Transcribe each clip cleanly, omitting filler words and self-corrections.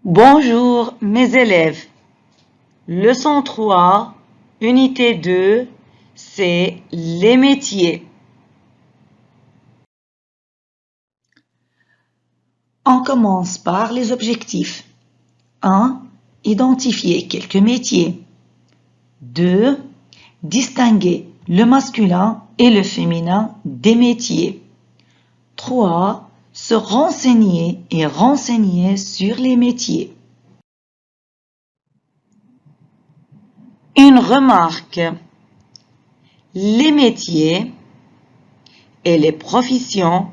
Bonjour mes élèves. Leçon 3, unité 2, c'est les métiers. On commence par les objectifs. 1. Identifier quelques métiers. 2. Distinguer le masculin et le féminin des métiers. 3. Se renseigner et renseigner sur les métiers. Une remarque. Les métiers et les professions,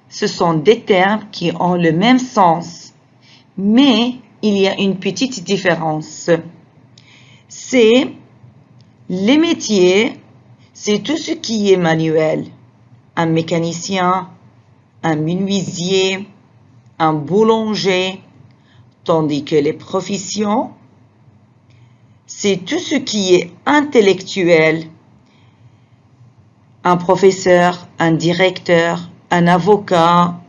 ce sont des termes qui ont le même sens, mais il y a une petite différence. C'est les métiers, c'est tout ce qui est manuel. Un mécanicien, un menuisier, un boulanger, tandis que les professions, c'est tout ce qui est intellectuel. Un professeur, un directeur, un avocat.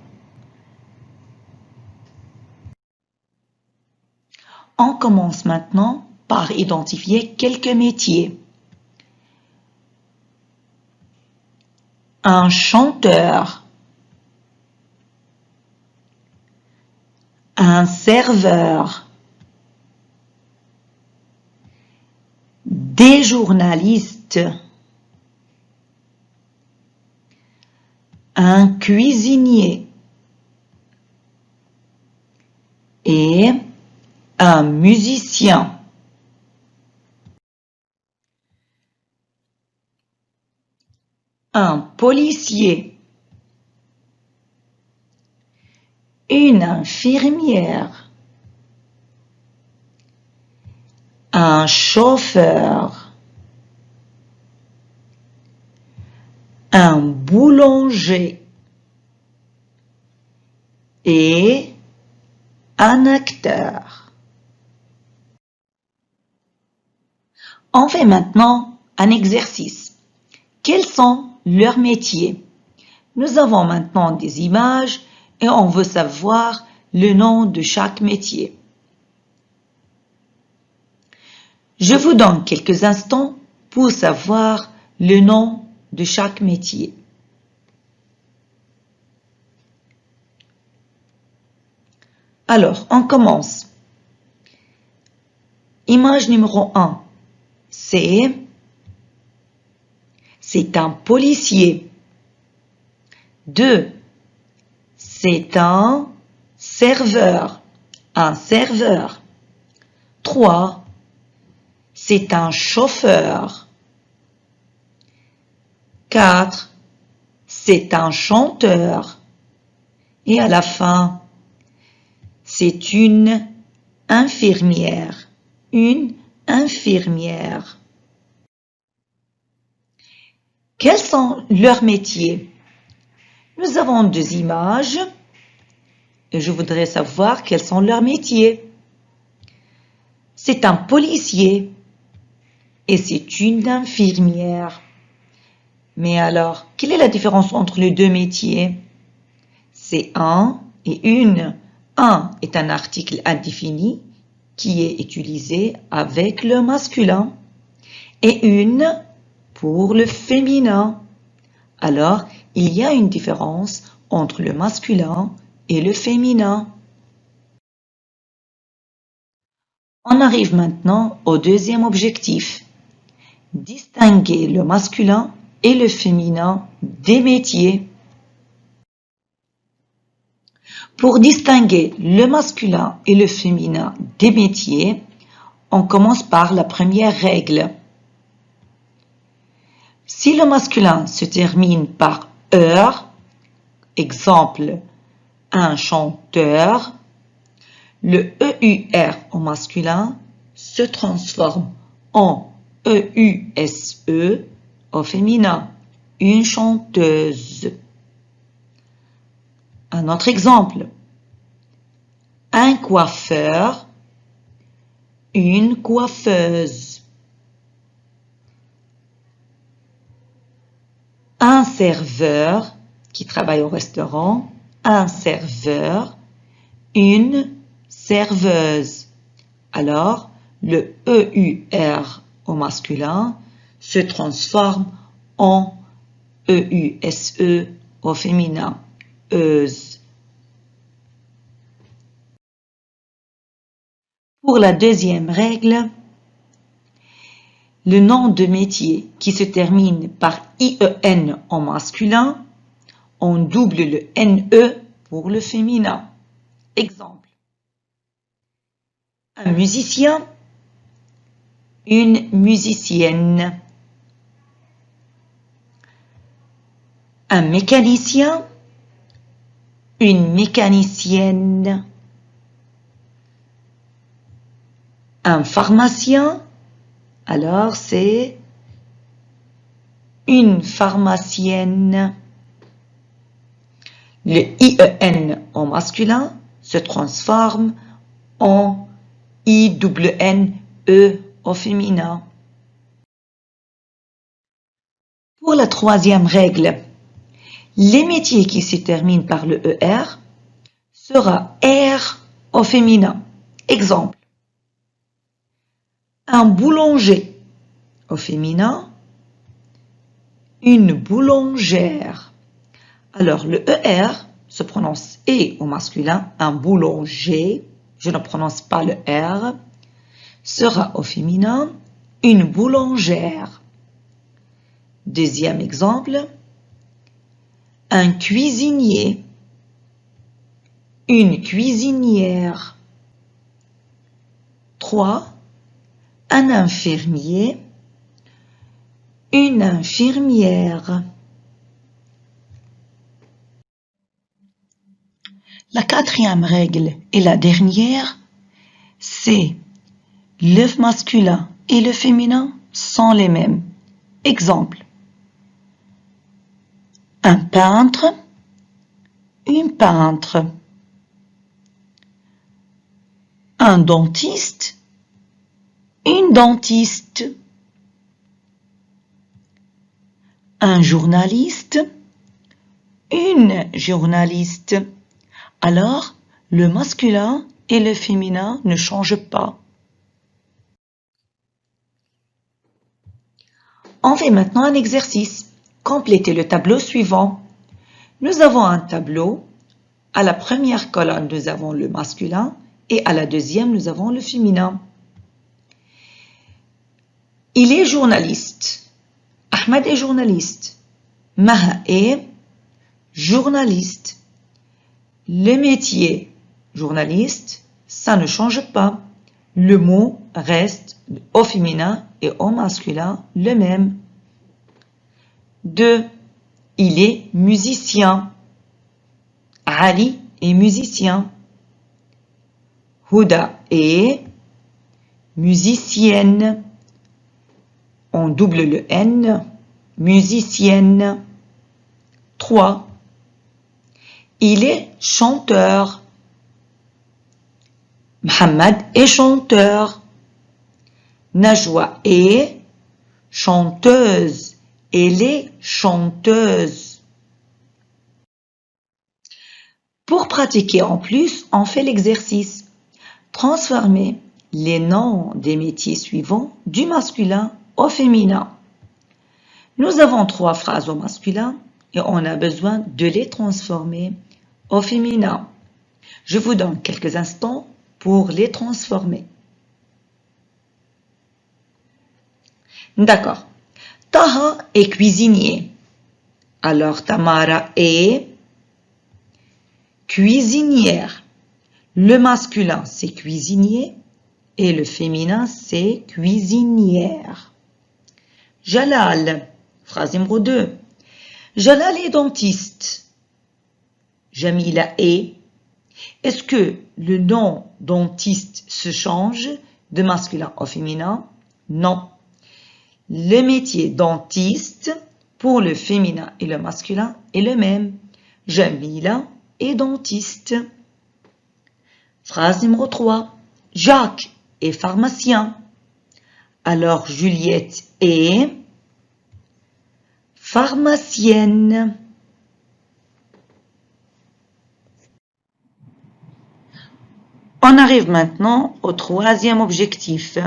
On commence maintenant par identifier quelques métiers. Un chanteur, un serveur, des journalistes, un cuisinier et un musicien. Un policier, une infirmière, un chauffeur, un boulanger et un acteur. On fait maintenant un exercice. Quels sont leurs métiers? Nous avons maintenant des images et on veut savoir le nom de chaque métier. Je vous donne quelques instants pour savoir le nom de chaque métier. Alors, on commence. Image numéro 1, c'est un policier. 2, c'est un serveur. 3, c'est un chauffeur. 4, c'est un chanteur. Et à la fin, c'est une infirmière. Une infirmière. Quels sont leurs métiers? Nous avons deux images et je voudrais savoir quels sont leurs métiers. C'est un policier et c'est une infirmière. Mais alors, quelle est la différence entre les deux métiers? C'est un et une. Un est un article indéfini qui est utilisé avec le masculin et une pour le féminin. Alors, il y a une différence entre le masculin et le féminin. On arrive maintenant au deuxième objectif. Distinguer le masculin et le féminin des métiers. Pour distinguer le masculin et le féminin des métiers, on commence par la première règle. Si le masculin se termine par -eur, exemple, un chanteur, le EUR au masculin se transforme en EUSE au féminin, une chanteuse. Un autre exemple, un coiffeur, une coiffeuse. Un serveur qui travaille au restaurant, un serveur, une serveuse. Alors, le EUR au masculin se transforme en EUSE au féminin, euse. Pour la deuxième règle, le nom de métier qui se termine par IEN en masculin, on double le NE pour le féminin. Exemple. Un musicien, une musicienne. Un mécanicien, une mécanicienne. Un pharmacien, alors c'est une pharmacienne. Le IEN en masculin se transforme en INNE au féminin. Pour la troisième règle, les métiers qui se terminent par le ER sera R au féminin. Exemple. Un boulanger au féminin, une boulangère. Alors, le ER se prononce E au masculin, un boulanger, je ne prononce pas le R, sera au féminin, une boulangère. Deuxième exemple, un cuisinier, une cuisinière. 3. Un infirmier, une infirmière. La quatrième règle et la dernière, c'est le masculin et le féminin sont les mêmes. Exemple. Un peintre, une peintre. Un dentiste, une dentiste. Un journaliste, une journaliste. Alors, le masculin et le féminin ne changent pas. On fait maintenant un exercice. Complétez le tableau suivant. Nous avons un tableau. À la première colonne, nous avons le masculin et à la deuxième, nous avons le féminin. Il est journaliste. Ahmed est journaliste. Maha est journaliste. Le métier journaliste, ça ne change pas. Le mot reste au féminin et au masculin le même. 2. Il est musicien. Ali est musicien. Huda est musicienne. On double le N. Musicienne. 3. Il est chanteur. Mohamed est chanteur. Najwa est chanteuse. Elle est chanteuse. Pour pratiquer en plus, on fait l'exercice. Transformer les noms des métiers suivants du masculin au féminin. Nous avons 3 phrases au masculin et on a besoin de les transformer au féminin. Je vous donne quelques instants pour les transformer. D'accord. Taha est cuisinier. Alors Tamara est cuisinière. Le masculin, c'est cuisinier et le féminin, c'est cuisinière. Jalal, phrase numéro 2. Jalal est dentiste. Jamila est. Est-ce que le nom dentiste se change de masculin au féminin? Non. Le métier dentiste pour le féminin et le masculin est le même. Jamila est dentiste. Phrase numéro 3. Jacques est pharmacien. Alors Juliette est pharmacienne. On arrive maintenant au troisième objectif.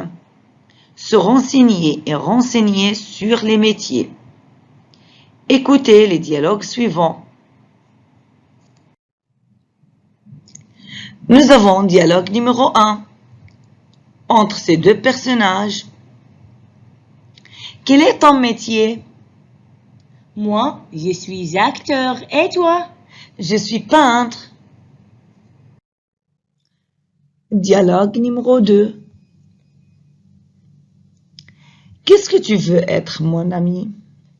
Se renseigner et renseigner sur les métiers. Écoutez les dialogues suivants. Nous avons dialogue numéro 1. Entre ces deux personnages. Quel est ton métier? Moi, je suis acteur. Et toi? Je suis peintre. Dialogue numéro 2. Qu'est-ce que tu veux être, mon ami?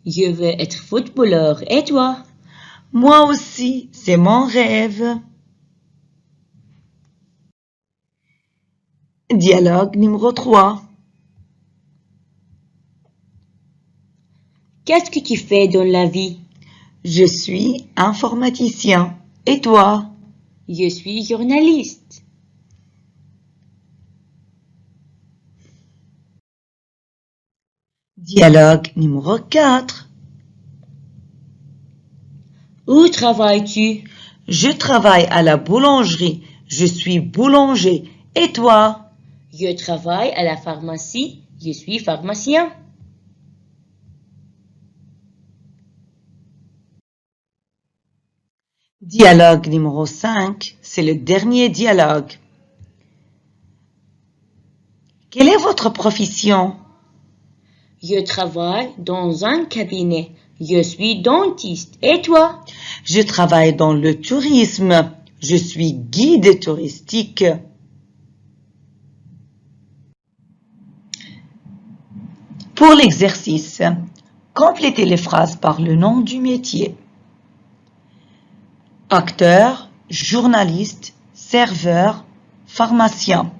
Je veux être footballeur. Et toi? Moi aussi, c'est mon rêve. Dialogue numéro 3. Qu'est-ce que tu fais dans la vie? Je suis informaticien. Et toi? Je suis journaliste. Dialogue numéro 4. Où travailles-tu? Je travaille à la boulangerie. Je suis boulanger. Et toi? Je travaille à la pharmacie. Je suis pharmacien. Dialogue numéro 5, c'est le dernier dialogue. Quelle est votre profession? Je travaille dans un cabinet. Je suis dentiste. Et toi? Je travaille dans le tourisme. Je suis guide touristique. Pour l'exercice, complétez les phrases par le nom du métier. Acteur, journaliste, serveur, pharmacien.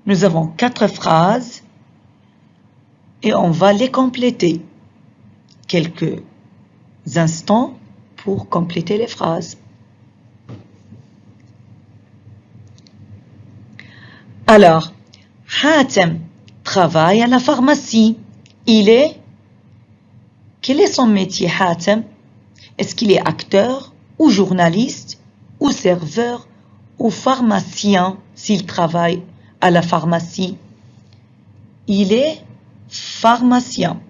Nous avons 4 phrases et on va les compléter. Quelques instants pour compléter les phrases. Alors, Hatem travaille à la pharmacie. Quel est son métier, Hatem? Est-ce qu'il est acteur ou journaliste ou serveur ou pharmacien s'il travaille à la pharmacie? Il est pharmacien.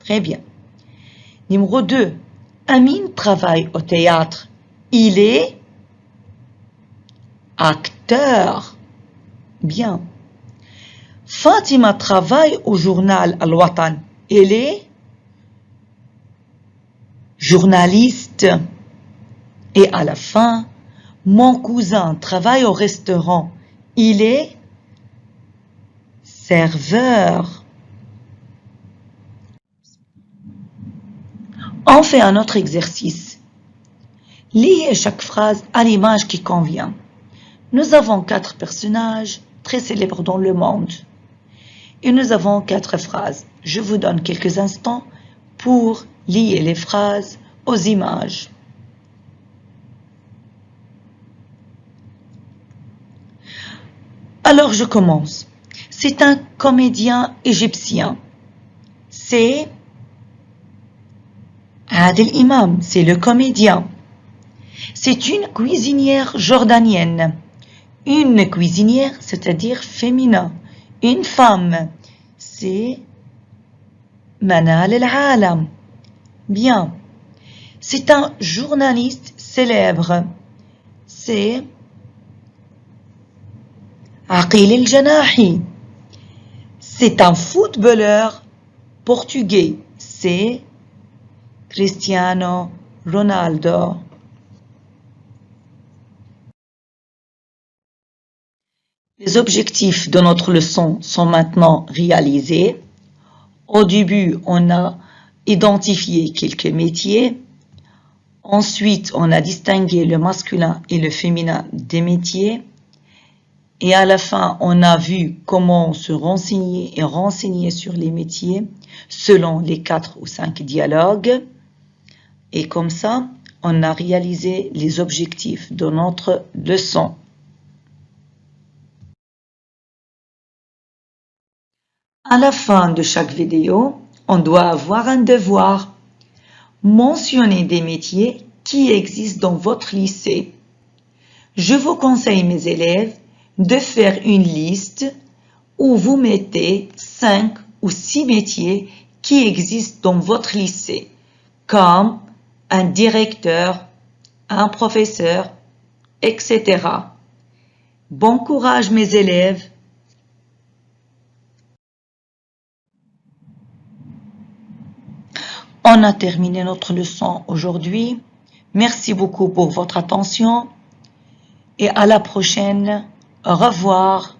Très bien. Numéro 2. Amin travaille au théâtre. Il est acteur. Bien. Fatima travaille au journal Al-Watan. Elle est journaliste. Et à la fin, mon cousin travaille au restaurant. Il est serveur. On fait un autre exercice. Liez chaque phrase à l'image qui convient. Nous avons 4 personnages très célèbres dans le monde. Et nous avons 4 phrases. Je vous donne quelques instants pour lier les phrases aux images. Alors je commence. C'est un comédien égyptien. C'est Adel Imam, c'est le comédien. C'est une cuisinière jordanienne. Une cuisinière, c'est-à-dire féminin. Une femme, c'est Manal al-Alam. Bien. C'est un journaliste célèbre. C'est Aqil el-Janahi. C'est un footballeur portugais. C'est Cristiano Ronaldo. Les objectifs de notre leçon sont maintenant réalisés. Au début, on a identifié quelques métiers. Ensuite, on a distingué le masculin et le féminin des métiers. Et à la fin, on a vu comment se renseigner et renseigner sur les métiers selon les 4 ou 5 dialogues. Et comme ça, on a réalisé les objectifs de notre leçon. À la fin de chaque vidéo, on doit avoir un devoir. Mentionnez des métiers qui existent dans votre lycée. Je vous conseille, mes élèves, de faire une liste où vous mettez 5 ou 6 métiers qui existent dans votre lycée, comme un directeur, un professeur, etc. Bon courage mes élèves! On a terminé notre leçon aujourd'hui. Merci beaucoup pour votre attention et à la prochaine. Au revoir.